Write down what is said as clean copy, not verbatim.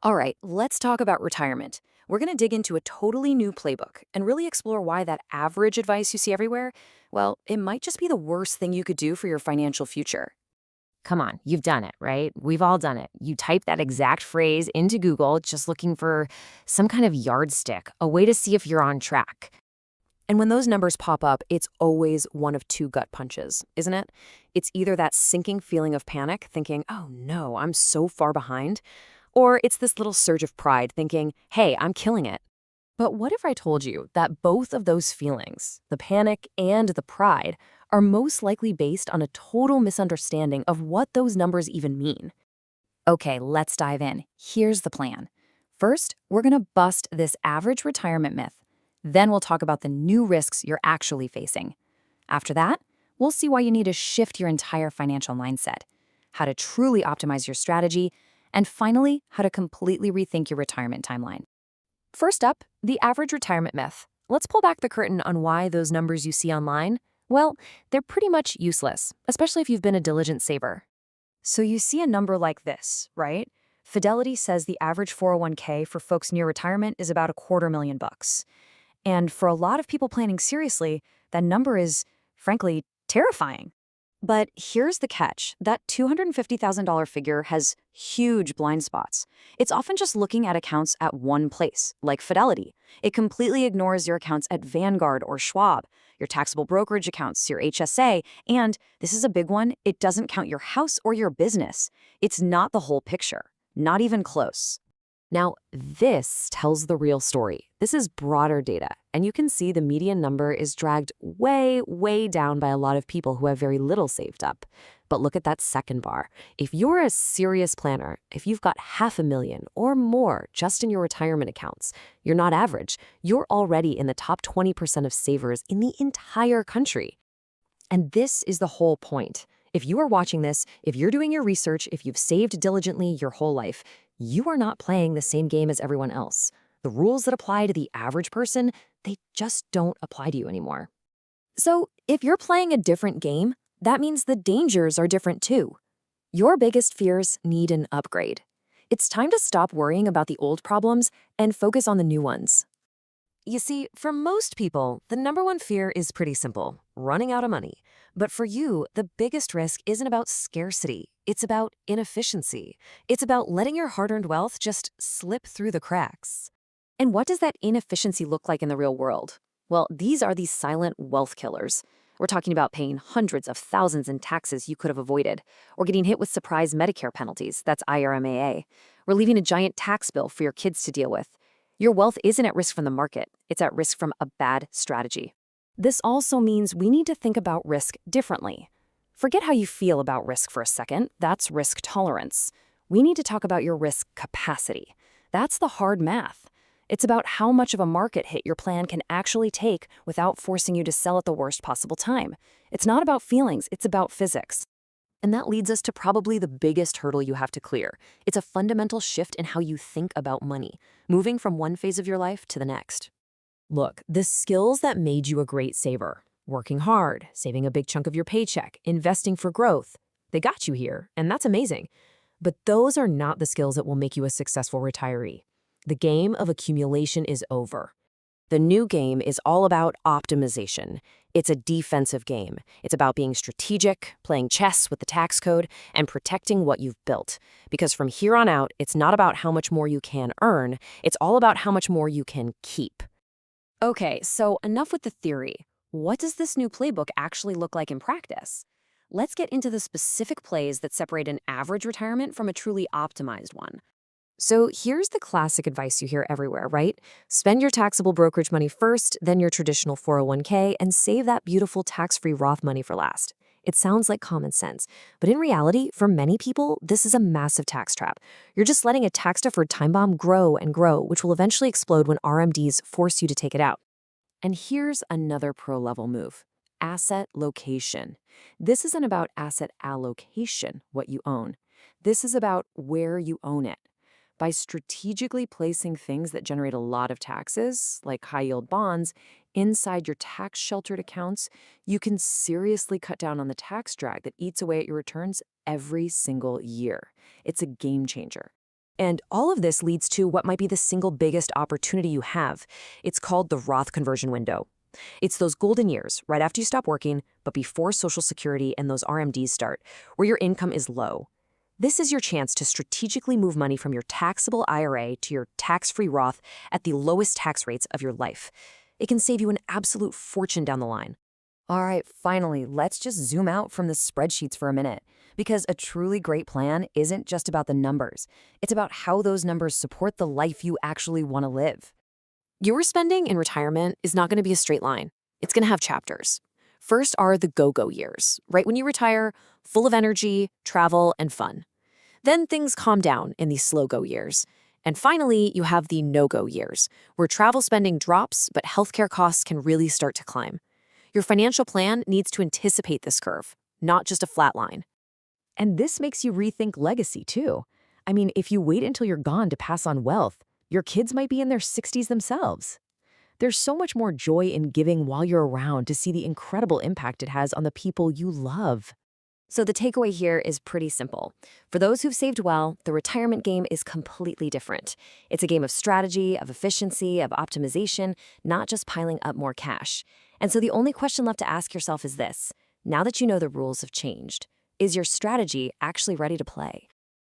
All right, let's talk about retirement. We're going to dig into a totally new playbook and really explore why that average advice you see everywhere, well, it might just be the worst thing you could do for your financial future. Come on, you've done it, right? We've all done it. You type that exact phrase into Google just looking for some kind of yardstick, a way to see if you're on track. And when those numbers pop up, it's always one of two gut punches, isn't it? It's either that sinking feeling of panic, thinking, oh no, I'm so far behind, or it's this little surge of pride, thinking, hey, I'm killing it. But what if I told you that both of those feelings, the panic and the pride, are most likely based on a total misunderstanding of what those numbers even mean? Okay, let's dive in. Here's the plan. First, we're going to bust this average retirement myth. Then we'll talk about the new risks you're actually facing. After that, we'll see why you need to shift your entire financial mindset, how to truly optimize your strategy, and finally, how to completely rethink your retirement timeline. First up, the average retirement myth. Let's pull back the curtain on why those numbers you see online, well, they're pretty much useless, especially if you've been a diligent saver. So you see a number like this, right? Fidelity says the average 401k for folks near retirement is about $250,000. And for a lot of people planning seriously, that number is, frankly, terrifying. But here's the catch. That $250,000 figure has huge blind spots. It's often just looking at accounts at one place, like Fidelity. It completely ignores your accounts at Vanguard or Schwab, your taxable brokerage accounts, your HSA, and, this is a big one, it doesn't count your house or your business. It's not the whole picture. Not even close. Now, this tells the real story. This is broader data, and you can see the median number is dragged way, way down by a lot of people who have very little saved up. But look at that second bar. If you're a serious planner, if you've got $500,000 or more just in your retirement accounts, you're not average. You're already in the top 20% of savers in the entire country. And this is the whole point. If you are watching this, if you're doing your research, if you've saved diligently your whole life, you are not playing the same game as everyone else. The rules that apply to the average person, they just don't apply to you anymore. So if you're playing a different game, that means the dangers are different too. Your biggest fears need an upgrade. It's time to stop worrying about the old problems and focus on the new ones. You see, for most people, the number one fear is pretty simple, running out of money. But for you, the biggest risk isn't about scarcity. It's about inefficiency. It's about letting your hard-earned wealth just slip through the cracks. And what does that inefficiency look like in the real world? Well, these are these silent wealth killers. We're talking about paying hundreds of thousands in taxes you could have avoided, or getting hit with surprise Medicare penalties, that's IRMAA, or leaving a giant tax bill for your kids to deal with. Your wealth isn't at risk from the market, it's at risk from a bad strategy. This also means we need to think about risk differently. Forget how you feel about risk for a second, that's risk tolerance. We need to talk about your risk capacity. That's the hard math. It's about how much of a market hit your plan can actually take without forcing you to sell at the worst possible time. It's not about feelings, it's about physics. And that leads us to probably the biggest hurdle you have to clear. It's a fundamental shift in how you think about money, moving from one phase of your life to the next. Look, the skills that made you a great saver, working hard, saving a big chunk of your paycheck, investing for growth, they got you here, and that's amazing. But those are not the skills that will make you a successful retiree. The game of accumulation is over. The new game is all about optimization. It's a defensive game. It's about being strategic, playing chess with the tax code, and protecting what you've built. Because from here on out, it's not about how much more you can earn, it's all about how much more you can keep. Okay, so enough with the theory. What does this new playbook actually look like in practice? Let's get into the specific plays that separate an average retirement from a truly optimized one. So here's the classic advice you hear everywhere, right? Spend your taxable brokerage money first, then your traditional 401k, and save that beautiful tax-free Roth money for last. It sounds like common sense, but in reality, for many people, this is a massive tax trap. You're just letting a tax-deferred time bomb grow and grow, which will eventually explode when RMDs force you to take it out. And here's another pro-level move. Asset location. This isn't about asset allocation, what you own. This is about where you own it. By strategically placing things that generate a lot of taxes, like high-yield bonds, inside your tax-sheltered accounts, you can seriously cut down on the tax drag that eats away at your returns every single year. It's a game changer. And all of this leads to what might be the single biggest opportunity you have. It's called the Roth Conversion Window. It's those golden years, right after you stop working, but before Social Security and those RMDs start, where your income is low. This is your chance to strategically move money from your taxable IRA to your tax-free Roth at the lowest tax rates of your life. It can save you an absolute fortune down the line. All right, finally, let's just zoom out from the spreadsheets for a minute, because a truly great plan isn't just about the numbers. It's about how those numbers support the life you actually want to live. Your spending in retirement is not going to be a straight line. It's going to have chapters. First are the go-go years, right when you retire, full of energy, travel, and fun. Then things calm down in these slow-go years. And finally, you have the no-go years, where travel spending drops, but healthcare costs can really start to climb. Your financial plan needs to anticipate this curve, not just a flat line. And this makes you rethink legacy, too. I mean, if you wait until you're gone to pass on wealth, your kids might be in their 60s themselves. There's so much more joy in giving while you're around to see the incredible impact it has on the people you love. So the takeaway here is pretty simple. For those who've saved well, the retirement game is completely different. It's a game of strategy, of efficiency, of optimization, not just piling up more cash. And so the only question left to ask yourself is this: now that you know the rules have changed, is your strategy actually ready to play?